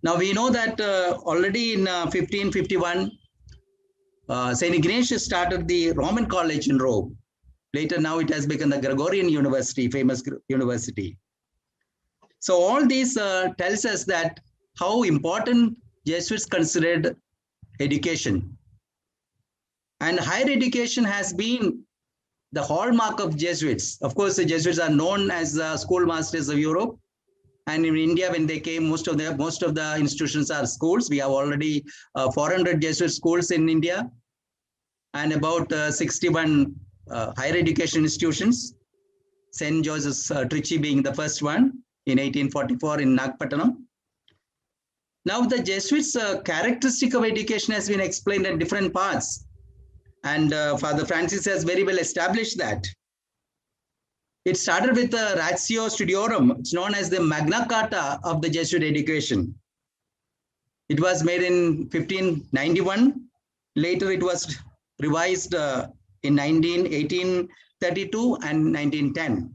Now we know that already in 1551, St. Ignatius started the Roman College in Rome. Later now it has become the Gregorian University, famous university. So all these tells us that how important Jesuits considered education. And higher education has been the hallmark of Jesuits. Of course, the Jesuits are known as the schoolmasters of Europe. And in India, when they came, most of the institutions are schools. We have already 400 Jesuit schools in India, and about 61 higher education institutions. St. Joseph's Trichy being the first one in 1844 in Nagpattanam. Now, the Jesuits' characteristic of education has been explained in different parts, and Father Francis has very well established that. It started with the Ratio Studiorum. It's known as the Magna Carta of the Jesuit education. It was made in 1591. Later, it was revised in 1832 and 1910.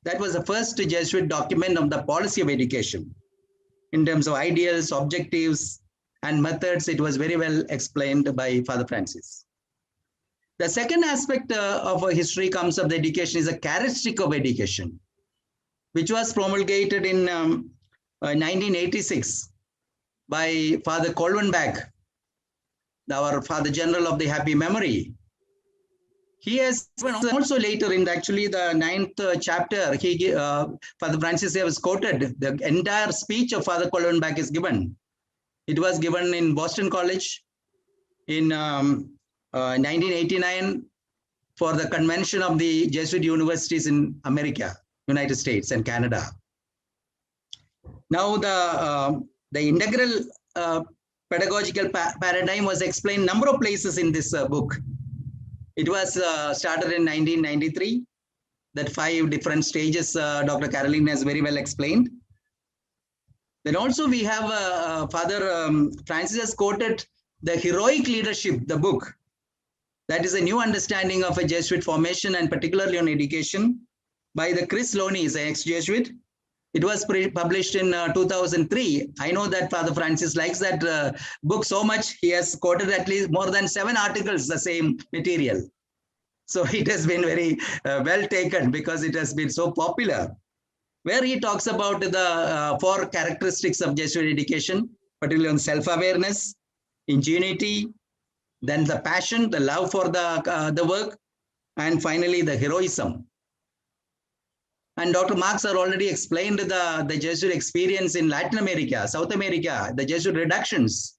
That was the first Jesuit document of the policy of education. In terms of ideals, objectives, and methods, it was very well explained by Father Francis. The second aspect of history comes of the education is a characteristic of education, which was promulgated in 1986 by Father Kolvenbach, our Father General of the Happy Memory. He has also later in actually the 9th chapter, Father Francis has quoted the entire speech of Father Kolvenbach is given. It was given in Boston College in 1989 for the convention of the Jesuit universities in America, United States and Canada. Now the integral pedagogical paradigm was explained number of places in this book. It was started in 1993, that 5 different stages Dr. Caroline has very well explained. Then also we have Father Francis has quoted the Heroic Leadership, the book. That is a new understanding of a Jesuit formation and particularly on education by the Chris Loney, is an ex-Jesuit. It was published in 2003. I know that Father Francis likes that book so much. He has quoted at least more than 7 articles, the same material. So it has been very well taken because it has been so popular, where he talks about the 4 characteristics of Jesuit education, particularly on self-awareness, ingenuity, then the passion, the love for the work, and finally the heroism. And Dr. Marx has already explained the Jesuit experience in Latin America, South America, the Jesuit reductions.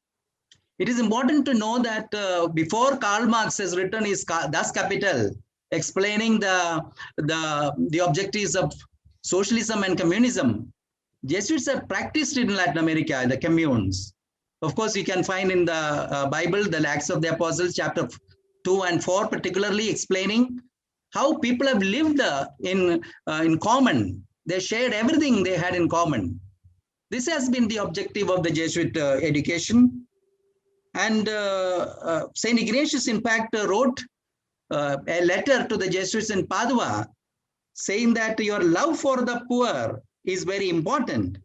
It is important to know that before Karl Marx has written his Das Kapital, explaining the objectives of socialism and communism, Jesuits have practiced in Latin America, the communes. Of course, you can find in the Bible, the Acts of the Apostles, chapter 2 and 4, particularly explaining how people have lived in common. They shared everything they had in common. This has been the objective of the Jesuit education. And St. Ignatius, in fact, wrote a letter to the Jesuits in Padua, saying that your love for the poor is very important.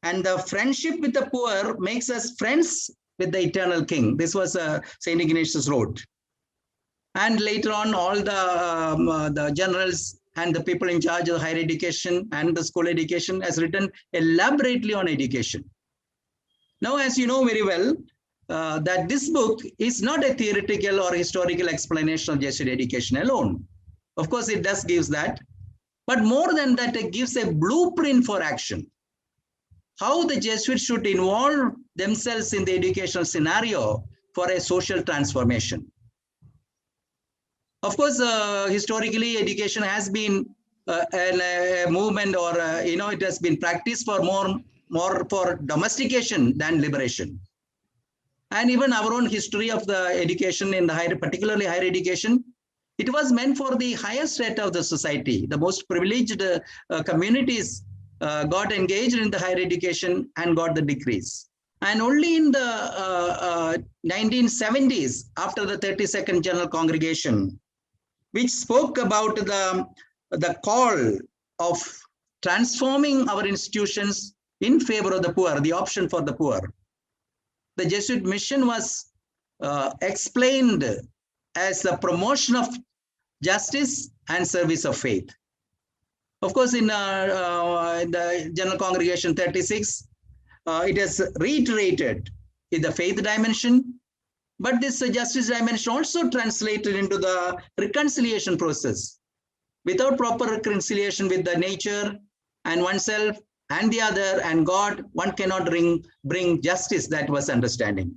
And the friendship with the poor makes us friends with the eternal King. This was St. Ignatius wrote. And later on, all the generals and the people in charge of higher education and the school education has written elaborately on education. Now, as you know very well, that this book is not a theoretical or historical explanation of Jesuit education alone. Of course, it does give that. But more than that, it gives a blueprint for action. How the Jesuits should involve themselves in the educational scenario for a social transformation. Of course, historically, education has been a movement, or it has been practiced for more for domestication than liberation. And even our own history of the education in the particularly higher education, it was meant for the highest rate of the society. The most privileged communities got engaged in the higher education and got the degrees. And only in the 1970s, after the 32nd General Congregation, which spoke about the call of transforming our institutions in favor of the poor, the option for the poor. The Jesuit mission was explained as the promotion of justice and service of faith. Of course, in the General Congregation 36, it is reiterated in the faith dimension, but this justice dimension also translated into the reconciliation process. Without proper reconciliation with the nature and oneself and the other and God, one cannot bring justice. That was understanding.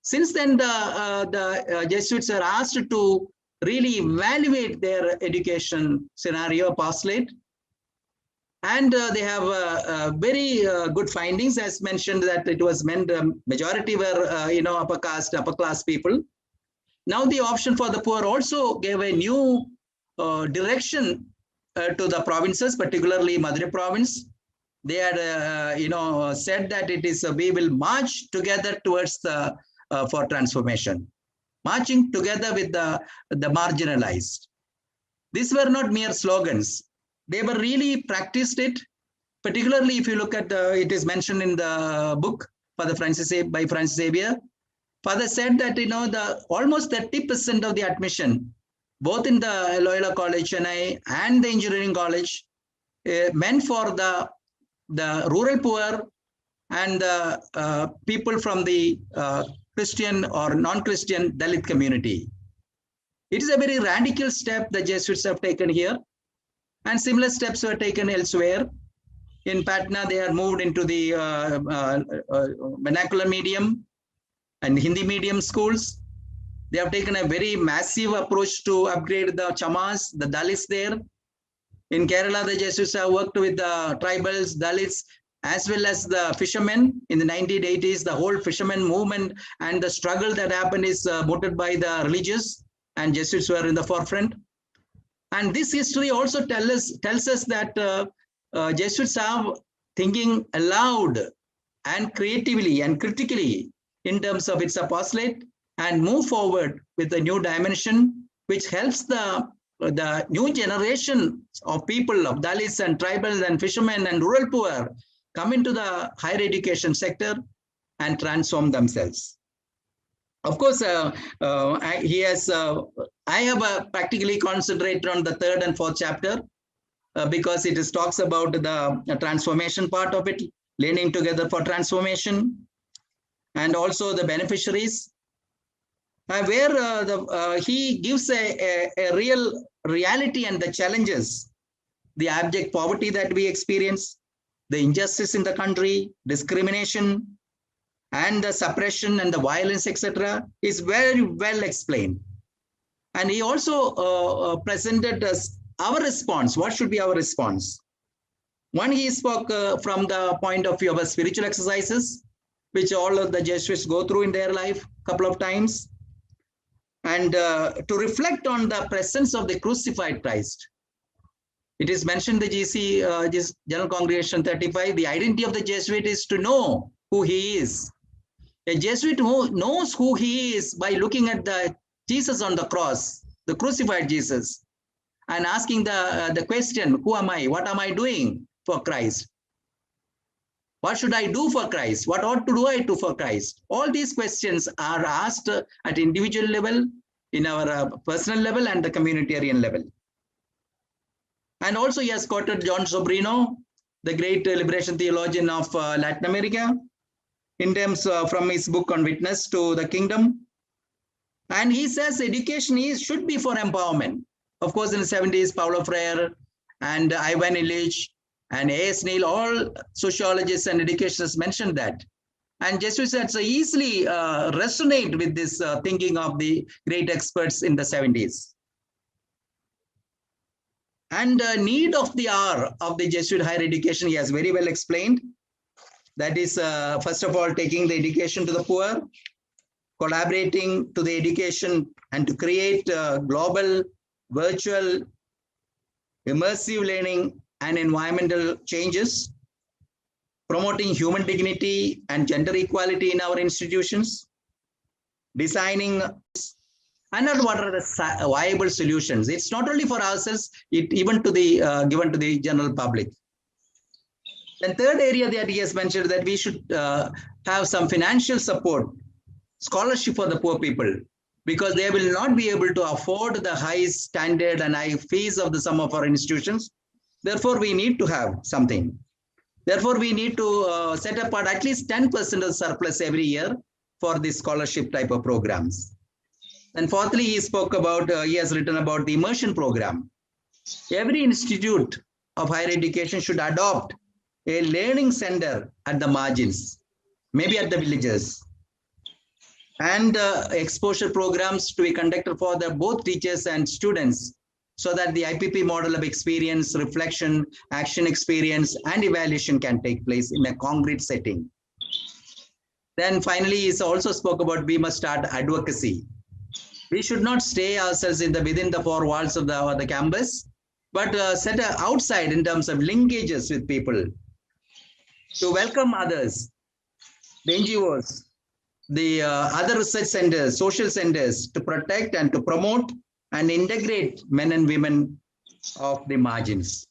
Since then, the Jesuits are asked to really evaluate their education scenario, apostolate, and they have very good findings, as mentioned, that it was meant majority were upper class people. Now the option for the poor also gave a new direction to the provinces, particularly Madurai province. They had said that it is we will march together towards the for transformation, marching together with the marginalized. These were not mere slogans. They were really practiced it, particularly if you look at it is mentioned in the book by Francis Xavier. Father said that almost 30% of the admission, both in the Loyola College Chennai and the engineering college, meant for the rural poor and the people from the Christian or non-Christian Dalit community. It is a very radical step the Jesuits have taken here, and similar steps were taken elsewhere. In Patna, they are moved into the vernacular medium and Hindi medium schools. They have taken a very massive approach to upgrade the Chamas, the Dalits there. In Kerala, the Jesuits have worked with the tribals, Dalits, as well as the fishermen. In the 1980s, the whole fishermen movement and the struggle that happened is motivated by the religious, and Jesuits were in the forefront. And this history also tells us that Jesuits are thinking aloud and creatively and critically in terms of its apostolate, and move forward with a new dimension, which helps the new generation of people, of Dalits and tribals and fishermen and rural poor, come into the higher education sector and transform themselves. Of course, I have practically concentrated on the 3rd and 4th chapter because it talks about the transformation part of it, learning together for transformation, and also the beneficiaries, where he gives a real reality and the challenges, the abject poverty that we experience, the injustice in the country, discrimination, and the suppression and the violence, etc., is very well explained. And he also presented us our response. What should be our response? One, he spoke from the point of view of spiritual exercises, which all of the Jesuits go through in their life a couple of times, and to reflect on the presence of the crucified Christ. It is mentioned in the GC, General Congregation 35, the identity of the Jesuit is to know who he is. A Jesuit who knows who he is by looking at the Jesus on the cross, the crucified Jesus, and asking the question, who am I? What am I doing for Christ? What should I do for Christ? What ought to do I do for Christ? All these questions are asked at individual level, in our personal level, and the communitarian level. And also he has quoted John Sobrino, the great liberation theologian of Latin America, in terms from his book on witness to the kingdom. And he says education should be for empowerment. Of course, in the 70s, Paulo Freire and Ivan Illich and A.S. Neil, all sociologists and educationists mentioned that. And Jesuits had so easily resonate with this thinking of the great experts in the 70s. And the need of the hour of the Jesuit higher education, he has very well explained. That is, first of all, taking the education to the poor, collaborating to the education and to create global, virtual, immersive learning and environmental changes, promoting human dignity and gender equality in our institutions, designing and what are the viable solutions. It's not only for ourselves, it even to the given to the general public. Then third area that he has mentioned that we should have some financial support, scholarship for the poor people, because they will not be able to afford the high standard and high fees of some of our institutions. Therefore, we need to have something. Therefore, we need to set apart at least 10% of surplus every year for this scholarship type of programs. And fourthly, he spoke about, he has written about the immersion program. Every institute of higher education should adopt a learning center at the margins, maybe at the villages, and exposure programs to be conducted for both teachers and students, so that the IPP model of experience, reflection, action experience, and evaluation can take place in a concrete setting. Then finally, he also spoke about we must start advocacy. We should not stay ourselves within the four walls of the campus, but set outside in terms of linkages with people, to welcome others, the NGOs, the other research centers, social centers, to protect and to promote and integrate men and women of the margins.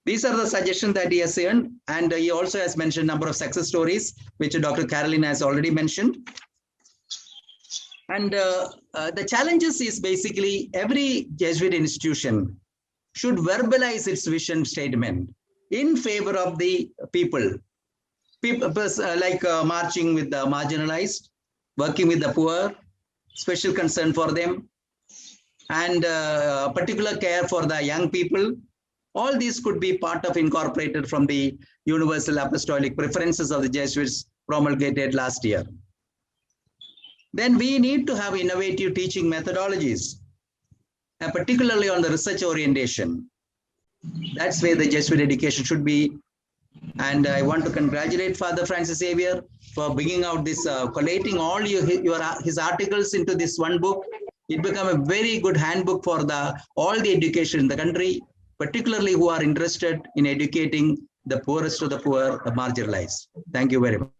These are the suggestions that he has earned, and he also has mentioned a number of success stories, which Dr. Caroline has already mentioned. And the challenges is basically every Jesuit institution should verbalize its vision statement in favor of the people. People like marching with the marginalized, working with the poor, special concern for them, and particular care for the young people. All these could be part of incorporated from the universal apostolic preferences of the Jesuits promulgated last year. Then we need to have innovative teaching methodologies, and particularly on the research orientation. That's where the Jesuit education should be. And I want to congratulate Father Francis Xavier for bringing out this, collating all his articles into this one book. It became a very good handbook for all the education in the country, particularly who are interested in educating the poorest of the poor, the marginalized. Thank you very much.